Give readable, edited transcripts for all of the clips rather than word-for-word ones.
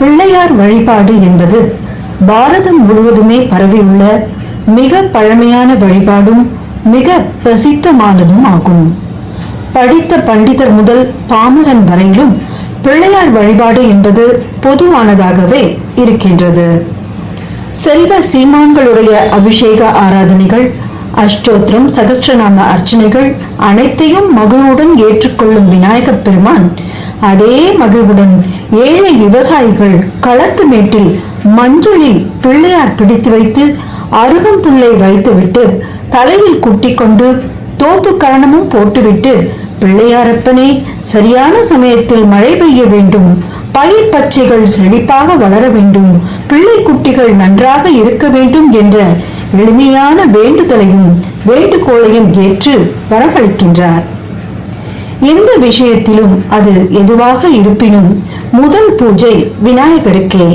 பிள்ளையார் வழிபாடு என்பது பாரதம் முழுவதுமே பரவியுள்ள மிக பழமையான வழிபாடும் மிக பிரசித்தமானதும் ஆகும். படித்த பண்டிதர் முதல் பாமரன் வரையிலும் பிள்ளையார் வழிபாடு என்பது பொதுவானதாகவே இருக்கின்றது. செல்வ சீமான்களுடைய அபிஷேக ஆராதனைகள், அஷ்டோத்திரம், சகஸ்ரநாம அர்ச்சனைகள் அனைத்தையும் மகிழ்வுடன் ஏற்றுக்கொள்ளும் விநாயகப் பெருமான் அதே மகிழ்வுடன் ஏழை விவசாயிகள் களத்து மேட்டில் மஞ்சளில் பிள்ளையார் பிடித்து வைத்து அருகம்புல்லை வைத்துவிட்டு தலையில் குட்டிக்கொண்டு தோப்பு கரணமும் போட்டுவிட்டு, பிள்ளையாரப்பனே சரியான சமயத்தில் மழை பெய்ய வேண்டும், பயிர் பச்சைகள் செழிப்பாக வளர வேண்டும், பிள்ளை குட்டிகள் நன்றாக இருக்க வேண்டும் என்ற எளிமையான வேண்டுதலையும் வேண்டுகோளையும் ஏற்று வரவழைக்கின்றார். எந்த விஷயத்திலும் அது எதுவாக இருப்பினும் முதல் பூஜை விநாயகருக்கே.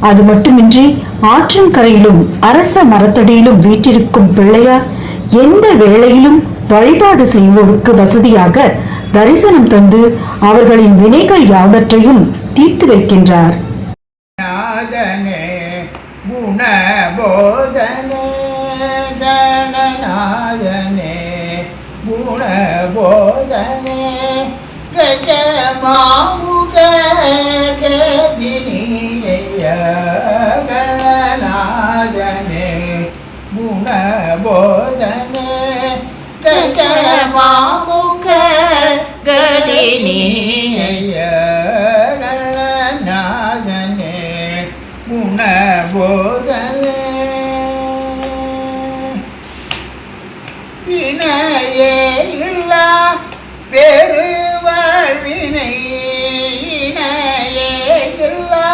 அது மட்டுமின்றி ஆற்றங்கரையிலும் அரச மரத்தடியிலும் வீற்றிருக்கும் பிள்ளையார் எந்த வேளையிலும் வழிபாடு செய்வோருக்கு வசதியாக தரிசனம் தந்து அவர்களின் வினைகள் யாவற்றையும் தீர்த்து வைக்கின்றார். குணபோதனே கணநாதனே குணபோதனே கஜமாமுக கதினிய கணநாதனே குணபோதனே கஜமாமுக கதினிய கணநாதனே குணபோதனே வினையே இல்லா பெருவாழ்வினை இணையே இல்லா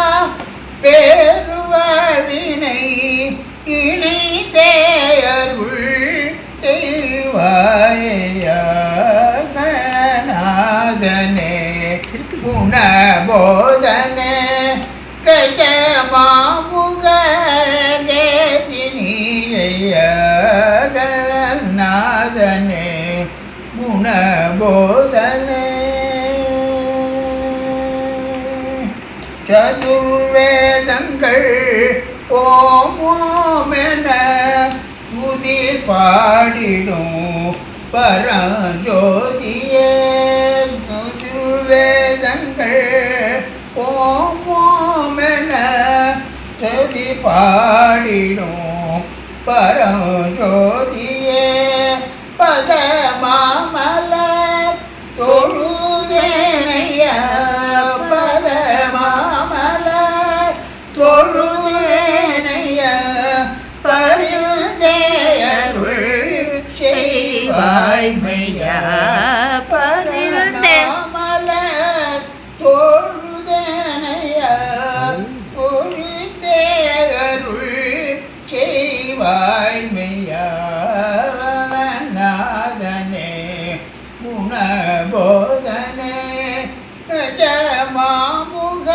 பெருவாழ்வினை இணைத்தேயருள் தெய்வாயநாதனே குணபோதனே கஜமாமுக கதினிய கணநாதனே குணபோதனே சதுர்வேதங்கள் ஓம் ஓம் என உதிர் பாடிடும் பரஞ்சோதியே சதுர்வேதங்கள் ஓம் ஓம் என ஜோதி பாடிடும் பரஞ்சோதியே பதமாமலர் தொழுதேனைய பதமாமலர் தொழுதேனைய பரிந்தேயருள் செய்வாய்மையா பதமாமலர் தொழுதேனைய தொழுதேயருள் செய்வாய்மையா குணபோதனே கஜமாமுக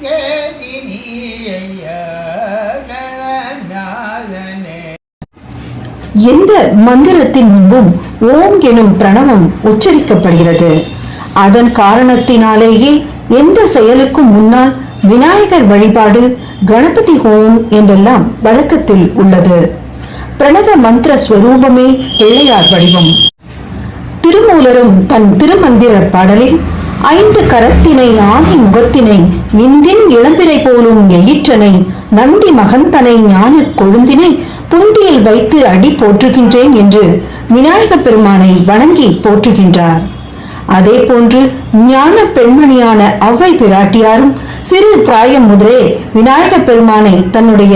கதினிய கணநாதனே. எந்த மந்திரத்தின் முன்பும் ஓம் எனும் பிரணவம் உச்சரிக்கப்படுகிறது. அதன் காரணத்தினாலேயே எந்த செயலுக்கும் முன்னால் விநாயகர் வழிபாடு, கணபதி ஹோமம் என்றெல்லாம் வழக்கத்தில் உள்ளது. பிரணவ மந்திர ஸ்வரூபமே பிள்ளையார் வடிவம். திருமூலரும் தன் திருமந்திர பாடலில் 5 கரத்தினை ஆனை முகத்தினை இந்தின் இளம்பிறை போலும் எயிற்றனை நந்தி மகந்தனை ஞான கொழுந்தினை புந்தியில் வைத்து அடி போற்றுகின்றேன் என்று விநாயக பெருமானை வணங்கி போற்றுகின்றார். அதே போன்று ஞான பெண்மணியான அவ்வை பிராட்டியாரும் சிறு பிராயம் முதலே விநாயக பெருமானை தன்னுடைய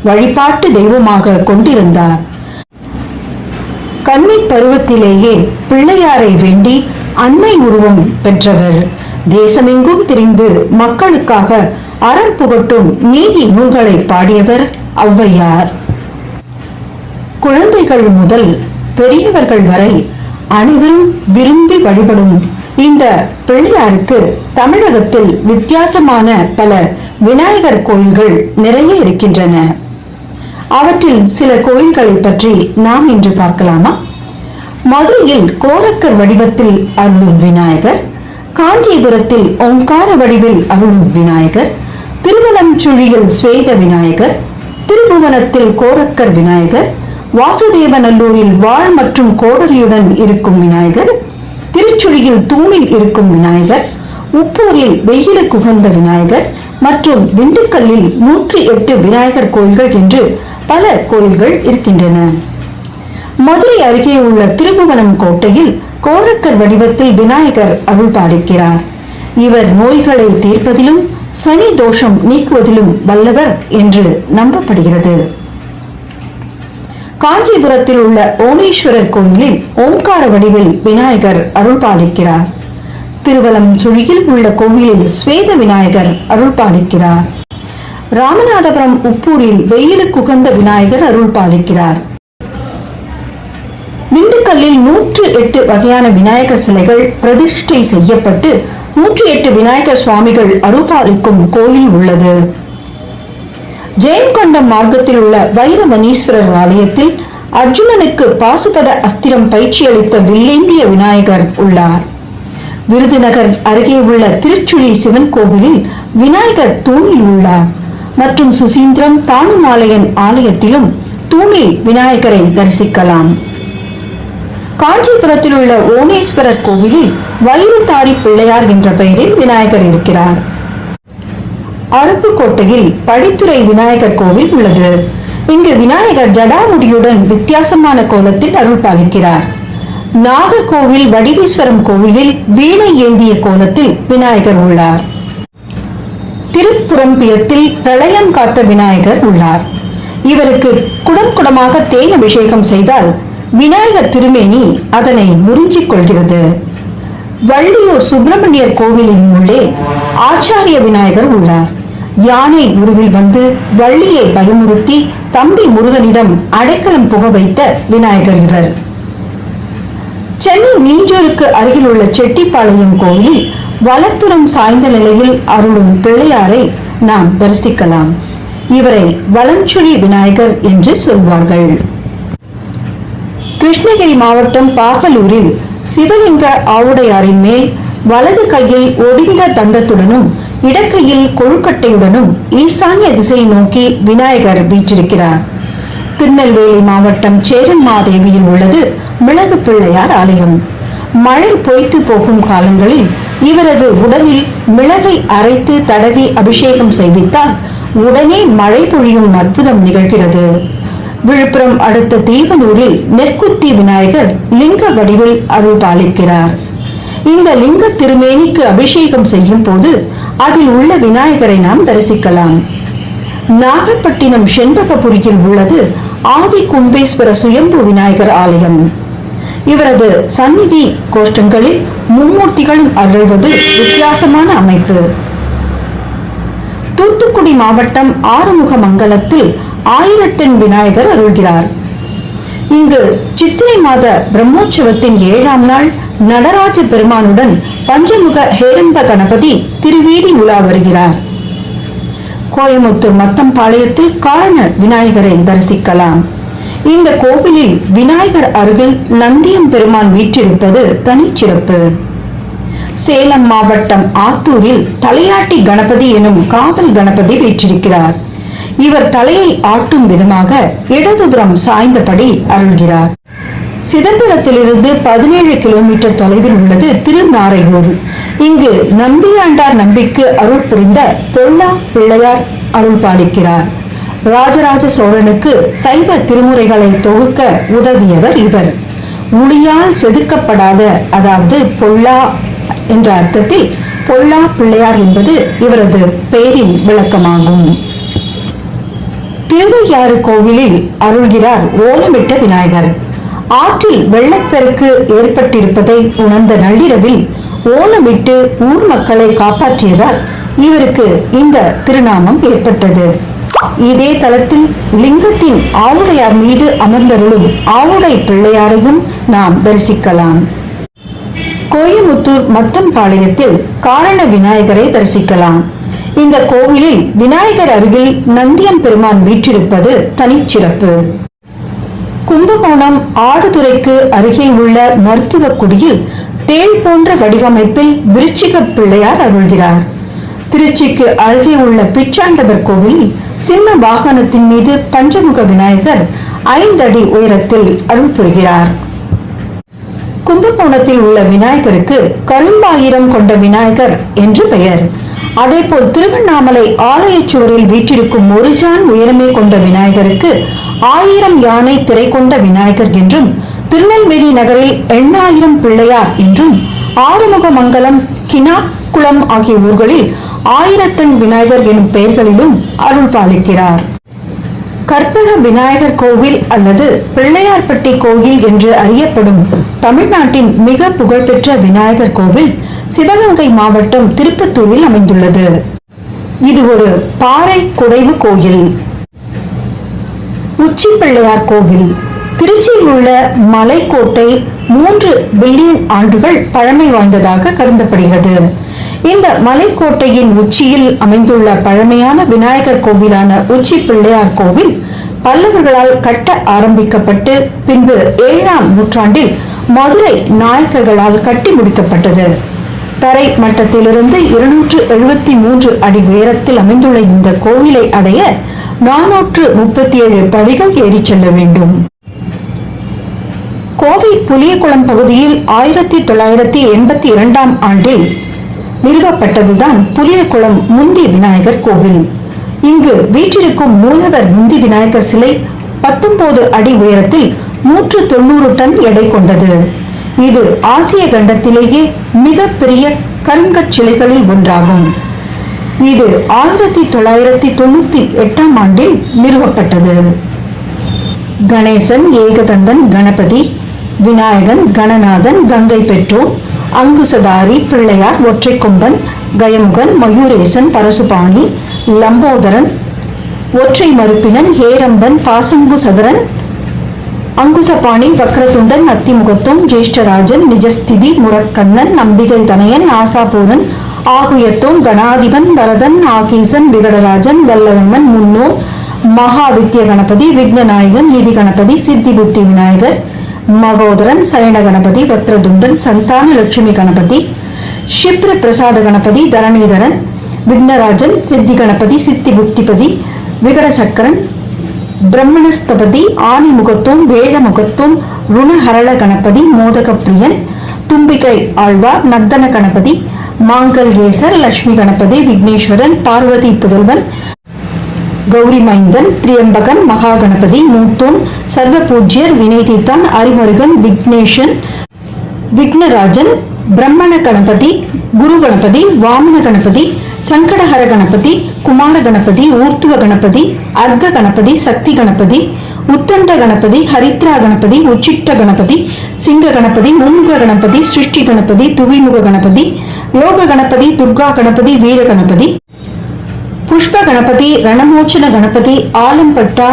வழிபாட்டு தெய்வமாக கொண்டிருந்தார். கன்னி பருவத்திலேயே பிள்ளையாரை வேண்டி அன்னை உருவம் பெற்றவர். தேசமெங்கும் திரிந்து மக்களுக்காக அறம் புகட்டும் நீதி நூல்களை பாடியவர் ஔவையார். குழந்தைகள் முதல் பெரியவர்கள் வரை அனைவரும் விரும்பி வழிபடும் இந்த பிள்ளையாருக்கு தமிழகத்தில் வித்தியாசமான பல விநாயகர் கோயில்கள் நிறைய இருக்கின்றன. அவற்றில் சில கோயில்களை பற்றி நாம் இன்று பார்க்கலாமா? மதுரையில் கோரக்கர் வடிவத்தில் அருளும் விநாயகர், காஞ்சிபுரத்தில் ஓங்கார வடிவில் அருளும் விநாயகர், திருவலஞ்சுழியில் ஸ்வேத விநாயகர், திருபுவனத்தில் கோரக்கர் விநாயகர், வாசுதேவநல்லூரில் வாழ் மற்றும் கோடரியுடன் இருக்கும் விநாயகர், திருச்சுழியில் தூணில் இருக்கும் விநாயகர், உப்பூரில் வெயிலுக்கு உகந்த விநாயகர் மற்றும் திண்டுக்கல்லில் 108 விநாயகர் கோயில்கள் என்று பல கோயில்கள் இருக்கின்றன. மதுரை அருகே உள்ள திருபுவனம் கோட்டையில் கோரக்கர் வடிவத்தில் விநாயகர் அருள் பாலிக்கிறார். இவர் நோய்களை தீர்ப்பதிலும் சனி தோஷம் நீக்குவதிலும் வல்லவர் என்று நம்பப்படுகிறது. காஞ்சிபுரத்தில் உள்ள ஓணேஸ்வரர் கோயிலில் ஓங்கார வடிவில் விநாயகர் அருள் பாலிக்கிறார். திருவலஞ்சுழியில் உள்ள கோவிலில் ஸ்வேத விநாயகர் அருள் பாலிக்கிறார். ராமநாதபுரம் உப்பூரில் வெயிலுக்கு உகந்த விநாயகர் அருள் பாலிக்கிறார். திண்டுக்கல்லில் 108 வகையான விநாயகர் சிலைகள் பிரதிஷ்டை செய்யப்பட்டு 108 விநாயகர் சுவாமிகள் அருள்பாலிக்கும் கோயில் உள்ளது. ஜெயங்கொண்டம் மார்க்கத்தில் உள்ள வைரவனீஸ்வரர் ஆலயத்தில் அர்ஜுனனுக்கு பாசுபத அஸ்திரம் பயிற்சி அளித்த வில்லேந்திய விநாயகர் உள்ளார். விருதுநகர் அருகே உள்ள திருச்சுழி சிவன் கோவிலில் விநாயகர் தூணில் உள்ளார் மற்றும் சுசீந்திரம் தானுமாலையன் ஆலயத்திலும் தூணில் விநாயகரை தரிசிக்கலாம். காஞ்சிபுரத்தில் உள்ள ஓணேஸ்வரர் கோவிலில் வயிறுத்தாரி பிள்ளையார் என்ற பெயரில் விநாயகர் இருக்கிறார். அருப்புக்கோட்டையில் படித்துறை விநாயகர் கோவில் உள்ளது. இங்கு விநாயகர் ஜடாமுடியுடன் வித்தியாசமான கோலத்தில் அருள் பாலிக்கிறார். நாகர்கோவில் வடிவீஸ்வரம் கோவிலில் வீணை ஏந்திய கோலத்தில் விநாயகர் உள்ளார். திருப்புறம்பியத்தில் பிரளயம் காத்த விநாயகர் உள்ளார். இவருக்கு குடம் குடமாக தேன் அபிஷேகம் செய்தால் விநாயகர் திருமேனி அதனை உறிஞ்சிக் கொள்கிறது. வள்ளியூர் சுப்பிரமணியர் கோவிலின் உள்ளே ஆச்சாரிய விநாயகர் உள்ளார். யானை உருவில் வந்து வள்ளியை பயமுறுத்தி தம்பி முருகனிடம் அடைக்கலம் புக வைத்த விநாயகர் இவர். சென்னை மீஞ்சூருக்கு அருகில் உள்ள செட்டிப்பாளையம் கோவிலில் வலப்புறம் சாய்ந்த நிலையில் அருளும் பிள்ளையாரை நாம் தரிசிக்கலாம். இவரை வலஞ்சுழி விநாயகர் என்று சொல்வார்கள். கிருஷ்ணகிரி மாவட்டம் பாகலூரில் சிவலிங்க ஆவுடையாரின் மேல் வலது கையில் ஒடிந்த தந்தத்துடனும் இடக்கையில் கொழுக்கட்டையுடனும் ஈசான்ய திசையை நோக்கி விநாயகர் வீற்றிருக்கிறார். திருநெல்வேலி மாவட்டம் சேரன்மாதேவியில் உள்ளது மிளகு பிள்ளையார் ஆலயம். மழை பொய்த்து போகும் காலங்களில் இவரது உடலில் மிளகை அரைத்து தடவி அபிஷேகம் செய்வித்தால் உடனே மழை பொழியும் அற்புதம் நிகழ்கிறது. விழுப்புரம் அடுத்த தீவனூரில் நெற்குத்தி விநாயகர் லிங்க வடிவில் அருள் பாலிக்கிறார். இந்த லிங்க திருமேனிக்கு அபிஷேகம் செய்யும் போது அதில் உள்ள விநாயகரை நாம் தரிசிக்கலாம். நாகப்பட்டினம் செண்பகபுரியில் உள்ளது ஆதி கும்பேஸ்வர சுயம்பு விநாயகர் ஆலயம். இவரது சந்நிதி கோஷ்டங்களில் மும்மூர்த்திகளும் அருள்வது வித்தியாசமான அமைப்பு. தூத்துக்குடி மாவட்டம் ஆறுமுகமங்கலத்தில் ஆயிரத்தெண் விநாயகர் அருள்கிறார். இங்கு சித்திரை மாத பிரம்மோற்சவத்தின் 7ஆம் நாள் நடராஜ பெருமானுடன் பஞ்சமுக ஹேரம்ப கணபதி திருவீதி உலா வருகிறார். கோயமுத்தூர் மத்தம்பாளையத்தில் காரண விநாயகரை தரிசிக்கலாம். இந்த கோவிலில் விநாயகர் அருகில் நந்தியம் பெருமான் வீற்றிருப்பது தனிச்சிறப்பு. சேலம் மாவட்டம் ஆத்தூரில் தலையாட்டி கணபதி எனும் காவல் கணபதி வீற்றிருக்கிறார். இவர் தலையை ஆட்டும் விதமாக இடதுபுறம் சாய்ந்தபடி அருள்கிறார். சிதம்பரத்திலிருந்து 17 கிலோமீட்டர் தொலைவில் உள்ளது திருநாரையூர். இங்கு நம்பியாண்டார் நம்பிக்கு அருள் புரிந்த பொல்லா பிள்ளையார் அருள் பாலிக்கிறார். ராஜராஜ சோழனுக்கு சைவ திருமுறைகளை தொகுக்க உதவியவர் இவர். உளியால் செதுக்கப்படாத, அதாவது பொல்லா என்ற அர்த்தத்தில் பொல்லா பிள்ளையார் என்பது இவரது பெயரின் விளக்கமாகும். திருவையாறு கோவிலில் அருள்கிறார் ஓலமிட்ட விநாயகர். ஆற்றில் வெள்ளப்பெருக்கு ஏற்பட்டிருப்பதை உணர்ந்த நள்ளிரவில் ஓலமிட்டு ஊர் மக்களை காப்பாற்றியதால் இவருக்கு இந்த திருநாமம் ஏற்பட்டது. இதே தலத்தில் லிங்கத்தின் ஆவுடையார் மீது அமர்ந்தருளும் ஆவுடை பிள்ளையாரையும் நாம் தரிசிக்கலாம். கோயமுத்தூர் மத்தம்பாளையத்தில் காரண விநாயகரை தரிசிக்கலாம். இந்த கோவிலில் விநாயகர் அருகில் நந்தியம் பெருமான் வீற்றிருப்பது தனிச்சிறப்பு. கும்பகோணம் ஆடுதுறைக்கு அருகே உள்ள மருத்துவ குடியில் தேள் போன்ற வடிவமைப்பில் விருச்சிக பிள்ளையார் அருள்கிறார். திருச்சிக்கு அருகே உள்ள பிச்சாண்டவர் கோவில் சின்ன வாகனத்தின் மீது பஞ்சமுக விநாயகர் 5 அடி உயரத்தில் அருள் புரிகிறார். கும்பகோணத்தில் உள்ள விநாயகருக்கு கரும்பாயிரம் கொண்ட விநாயகர் என்று பெயர். அதேபோல் திருவண்ணாமலை ஆலய சுவரில் வீற்றிருக்கும் 1 ஜான் உயரமே கொண்ட விநாயகருக்கு 1000 யானை திரை கொண்ட விநாயகர் என்றும், திருநெல்வேலி நகரில் 8000 பிள்ளையார் என்றும், ஆறுமுகமங்கலம், கிணாக்குளம் ஆகிய ஊர்களில் 1000 விநாயகர் எனும் பெயர்களிலும் அருள் பாலிக்கிறார். கற்பக விநாயகர் கோவில் அல்லது பிள்ளையார்பட்டி கோயில் என்று அறியப்படும் தமிழ்நாட்டின் மிக புகழ்பெற்ற விநாயகர் கோவில் சிவகங்கை மாவட்டம் திருப்பத்தூரில் அமைந்துள்ளது. இது ஒரு பாறை குடைவு கோயில். உச்சி பிள்ளையார் கோவில் திருச்சியில் உள்ள மலைக்கோட்டை 3 பில்லியன் ஆண்டுகள் பழமை வாய்ந்ததாக கருதப்படுகிறது. இந்த மலைக்கோட்டையின் உச்சியில் அமைந்துள்ள பழமையான விநாயகர் கோவிலான உச்சி பிள்ளையார் கோவில் பல்லவர்களால் கட்ட ஆரம்பிக்கப்பட்டு பின்பு 7ஆம் நூற்றாண்டில் மதுரை நாயக்கர்களால் கட்டி முடிக்கப்பட்டது. தரை மட்டத்திலிருந்து 273 அடி உயரத்தில் அமைந்துள்ள இந்த கோவிலை அடைய 437 படிகள் ஏறிச் செல்ல வேண்டும். கோவை புலியகுளம் பகுதியில் 1982ஆம் ஆண்டில் நிறுவப்பட்டதுதான் புலியகுளம் முந்தி விநாயகர் கோவில். இங்கு வீற்றிருக்கும் மூலவர் முந்தி விநாயகர் சிலை 19 அடி உயரத்தில் 190 டன் எடை கொண்டது. இது ஆசிய கண்டத்திலேயே மிகப்பெரிய கருங்கற்சிலைகளில் ஒன்றாகும். இது 1998ஆம் ஆண்டில் நிறுவப்பட்டது. கணேசன், ஏகதந்தன், கணபதி, விநாயகன், கணநாதன், கங்கை பெற்றோன், அங்குசதாரி, பிள்ளையார், ஒற்றை கொம்பன், கயமுகன், மயூரேசன், பரசுபாணி, லம்போதரன், ஒற்றை மறுப்பினன், ஹேரம்பன், பாசங்குசதரன், அங்குசபாணி, வக்ரதுண்டன், அத்திமுகத்தோன், ஜேஷ்டராஜன், நிஜஸ்திதி, முரக்கண்ணன், நம்பிகை தனையன், ஆசாபூரன், ஆகுயத்தோன், கணாதிபன், பரதன், ஆகீசன், விகடராஜன், வல்லவம்மன், முன்னோன், மகாவித்ய கணபதி, விக்னநாயகன், நிதி கணபதி, சித்தி புத்தி விநாயகர், மகோதரன், சயன கணபதி, வக்ரதுண்டன், சந்தான லட்சுமி கணபதி, ஷிப்ர பிரசாத கணபதி, தரணீதரன், விக்னராஜன், சித்தி கணபதி, சித்தி புத்திபதி, விகட சக்கரன், பிரம்மணஸ்தபதி, ஆனி முகத்தோன், வேட முகத்தோன், ருணஹரள கணபதி, மோதக பிரியன், தும்பிகை ஆழ்வார், நர்தன கணபதி, மாங்கல்யேசர், லட்சுமி கணபதி, விக்னேஸ்வரன், பார்வதி புதல்வன், கௌரி மைந்தன், திரியம்பகன், மகா கணபதி, மூத்தோன், சர்வ பூஜ்யர், வினை தீர்த்தான், அரிமுருகன், விக்னேஷன், விக்னராஜன், பிரம்மண கணபதி, குரு கணபதி, வாமன கணபதி, சங்கடஹர கணபதி, குமார கணபதி, ஊர்த்துவ கணபதி, அர்க்க கணபதி, சக்தி கணபதி, உத்தண்ட கணபதி, ஹரித்ரா கணபதி, உச்சிட்ட கணபதி, சிங்க கணபதி, மும்முக கணபதி, சிருஷ்டி கணபதி, துவிமுக கணபதி, யோக கணபதி, துர்கா கணபதி, வீர கணபதி, புஷ்ப கணபதி, ரணமோச்சன கணபதி, ஆலம்பட்டா,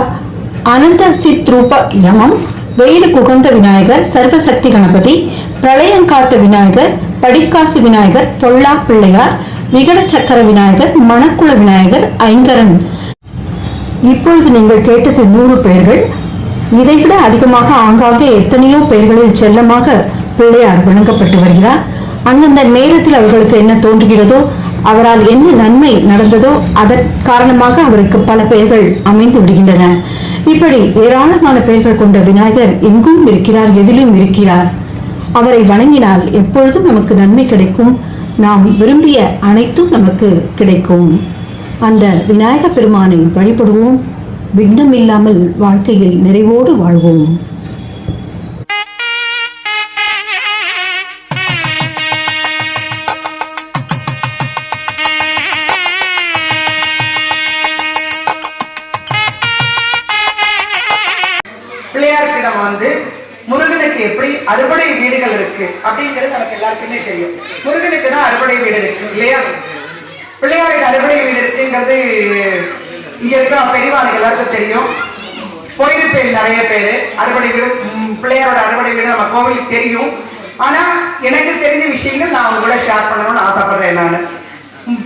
அனந்த சித்ரூப யமம், வெயிலுக்கு உகந்த விநாயகர், சர்வசக்தி கணபதி, பிரளயங்காத்த விநாயகர், படிக்காசு விநாயகர், பொல்லா பிள்ளையார், விகட சக்கர விநாயகர், மணக்குள விநாயகர், ஐங்கரன். இப்பொழுது நீங்கள் கேட்டது 100 பெயர்கள். இதைவிட அதிகமாக ஆங்காங்கே எத்தனையோ பெயர்களில் செல்லமாக பிள்ளையார் வணங்கப்பட்டு வருகிறார். அந்தந்த நேரத்தில் அவர்களுக்கு என்ன தோன்றுகிறதோ, அவரால் என்ன நன்மை நடந்ததோ அதன் காரணமாக அவருக்கு பல பெயர்கள் அமைந்து விடுகின்றன. இப்படி ஏராளமான பெயர்கள் கொண்ட விநாயகர் எங்கும் இருக்கிறார், எதிலும் இருக்கிறார். அவரை வணங்கினால் எப்பொழுதும் நமக்கு நன்மை கிடைக்கும். நாம் விரும்பிய அனைத்தும் நமக்கு கிடைக்கும். அந்த விநாயக பெருமானை வழிபடுவோம். விக்னம் இல்லாமல் வாழ்க்கையில் நிறைவோடு வாழ்வோம். பிள்ளையார்கிடம் முருகனுக்கு எப்படி அறுபடை வீடுகள் இருக்கு அப்படிங்கிறது நமக்கு எல்லாருக்குமே தெரியும். முருகனுக்கு தான் அறுபடை வீடு இருக்கு இல்லையா? பிள்ளையாருக்கு அறுபடை வீடு இருக்குங்கிறது இங்க இருக்கிற பெரியவாளுக்கு எல்லாருக்கும் தெரியும். போயிருப்பேன் நிறைய பேரு. அறுபடை வீடு, பிள்ளையாரோட அறுபடை வீடு நம்ம கோவிலுக்கு தெரியும். ஆனா எனக்கு தெரிஞ்ச விஷயங்கள் நான் அவங்க கூட ஷேர் பண்ணணும்னு ஆசைப்படுறேன். நான்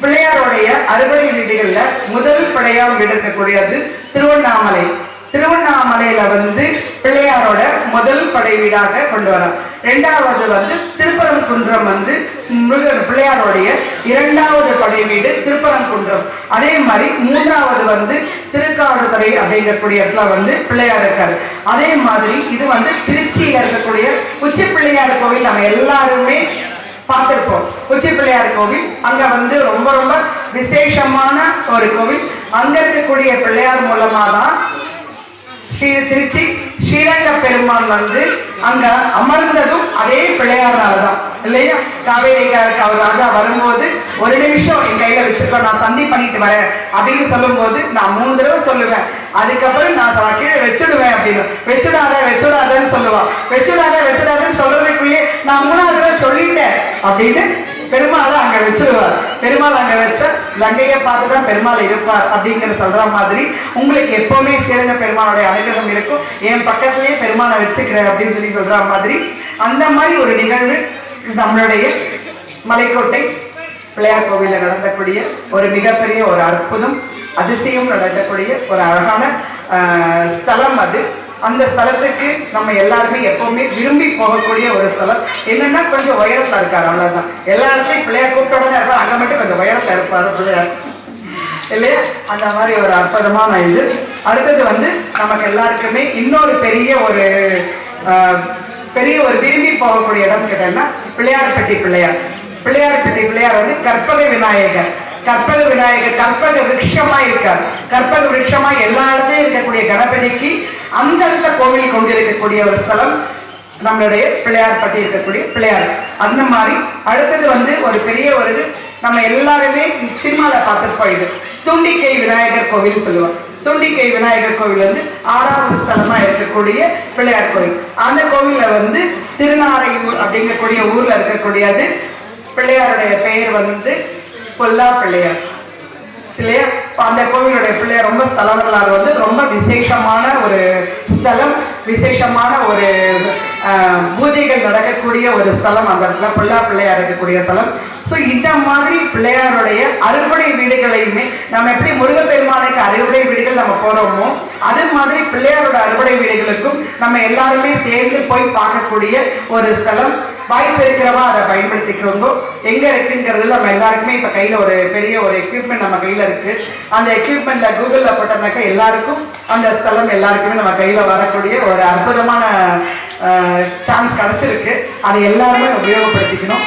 பிள்ளையாருடைய அறுபடை வீடுகள்ல முதல் படையாம் வீடு இருக்கக்கூடியது திருவண்ணாமலை. திருவண்ணாமலையில வந்து பிள்ளையாரோட முதல் படை வீடாக கொண்டு வரோம். ரெண்டாவது வந்து திருப்பரங்குன்றம் வந்து பிள்ளையாரோடைய இரண்டாவது படை வீடு திருப்பரங்குன்றம். அதே மாதிரி மூன்றாவது வந்து திருக்காடுதுறை அப்படிங்கக்கூடிய இடத்துல வந்து பிள்ளையார் இருக்காரு. அதே மாதிரி இது வந்து திருச்சியில இருக்கக்கூடிய உச்சி பிள்ளையார் கோவில் நம்ம எல்லாருமே பார்த்திருப்போம். உச்சி பிள்ளையார் கோவில் அங்க வந்து ரொம்ப ரொம்ப விசேஷமான ஒரு கோவில். அங்க இருக்கக்கூடிய பிள்ளையார் மூலமா தான் திருச்சி ஸ்ரீரங்க பெருமான் வந்து அங்க அமர்ந்ததும் அதே பிள்ளையார்னாலதான் இல்லையா? காவேரி அவர் ராஜா வரும்போது ஒரு நிமிஷம் என் கையில வச்சிருக்கோ, நான் சந்தி பண்ணிட்டு வரேன் அப்படின்னு சொல்லும் போது நான் 3 தடவை சொல்லுவேன். அதுக்கப்புறம் நான் கீழே வச்சுடுவேன் அப்படின்னு. வச்சுடாதன்னு சொல்லுவான். வச்சுடாதன்னு சொல்றதுக்குள்ளே நான் 3வது தடவை சொல்லிட்டேன் அப்படின்னு பெருமாளை அங்க வச்சிருவார். பெருமாள் அங்க வச்ச லங்கையை பார்த்துதான் பெருமாள் இருப்பார் அப்படிங்கிற சொல்ற மாதிரி உங்களுக்கு எப்பவுமே ஸ்ரீரங்க பெருமாளுடைய அனுகிரகம் இருக்கும். என் பக்கத்திலேயே பெருமாளை வச்சுக்கிறேன் அப்படின்னு சொல்லி சொல்ற மாதிரி அந்த மாதிரி ஒரு நிகழ்வு நம்மளுடைய மலைக்கோட்டை பிள்ளையார் கோவில்ல நடந்தக்கூடிய ஒரு மிகப்பெரிய ஒரு அற்புதம் அதிசயம் நடக்கக்கூடிய ஒரு அழகான ஸ்தலம் அது. அந்த ஸ்தலத்துக்கு நம்ம எல்லாருமே எப்பவுமே விரும்பி போகக்கூடிய ஒரு ஸ்தலம். என்னன்னா கொஞ்சம் உயரத்துல இருக்காரு, அவ்வளவுதான். எல்லா இடத்துலையும் பிள்ளையார் கூப்பிட்டோட தான் இருப்பார், அங்க மட்டும் கொஞ்சம் உயரத்துல இருப்பாரு பிள்ளையார் இல்லையா? அந்த மாதிரி ஒரு அற்புதமான இது. அடுத்தது வந்து நமக்கு எல்லாருக்குமே இன்னொரு பெரிய ஒரு விரும்பி போகக்கூடிய இடம் கேட்டேன்னா பிள்ளையார்பட்டி பிள்ளையார். பிள்ளையார்பட்டி பிள்ளையார் வந்து கற்பக விநாயகர். கற்பக விருட்சமா இருக்கார். கற்பக விருட்சமா எல்லா இடத்துலயும் இருக்கக்கூடிய கணபதிக்கு அந்த இடத்துல கோவில் கொண்டிருக்கக்கூடிய ஒரு ஸ்தலம் நம்மளுடைய பிள்ளையார்பட்டி இருக்கக்கூடிய பிள்ளையார். அந்த மாதிரி அடுத்தது வந்து ஒரு பெரிய ஒரு இது நம்ம எல்லாருமே சினிமால பார்த்துருப்போம். இது துண்டிக்கை விநாயகர் கோவில் சொல்லுவோம். துண்டிக்கை விநாயகர் கோவில் வந்து 6வது ஸ்தலமா இருக்கக்கூடிய பிள்ளையார் கோவில். அந்த கோவில்ல வந்து திருநாரையூர் அப்படிங்கக்கூடிய ஊர்ல இருக்கக்கூடியது. பிள்ளையாருடைய பெயர் வந்து பொல்லா பிள்ளையார் இல்லையா? அந்த கோவிலுடைய பிள்ளையார் ரொம்ப ஸ்தல வரலாறு வந்து ரொம்ப விசேஷமான ஒரு ஸ்தலம், விசேஷமான ஒரு பூஜைகள் நடக்கக்கூடிய ஒரு ஸ்தலம். அந்த இடத்துல பொல்லா பிள்ளையார் இருக்கக்கூடிய ஸ்தலம். ஸோ இந்த மாதிரி பிள்ளையாருடைய அறுபடை வீடுகளையுமே நம்ம எப்படி முருகப்பெருமானுக்கு அறுபடை வீடுகள் நம்ம போறோமோ அது மாதிரி பிள்ளையாரோட அறுபடை வீடுகளுக்கும் நம்ம எல்லாருமே சேர்ந்து போய் பார்க்கக்கூடிய ஒரு ஸ்தலம். வாய்ப்பு இருக்கிறவா அதை பயன்படுத்திக்கிறோங்க. எங்க இருக்குங்கிறதுல நம்ம எல்லாருக்குமே இப்ப கையில ஒரு பெரிய ஒரு எக்யூப்மெண்ட் நம்ம கையில இருக்கு. அந்த எக்யூப்மெண்ட்ல கூகுள்ல போட்டோம்னாக்கா எல்லாருக்கும் அந்த ஸ்தலம் எல்லாருக்குமே நம்ம கையில வரக்கூடிய ஒரு அற்புதமான சான்ஸ் கிடைச்சிருக்கு. அதை எல்லாருமே உபயோகப்படுத்திக்கணும்.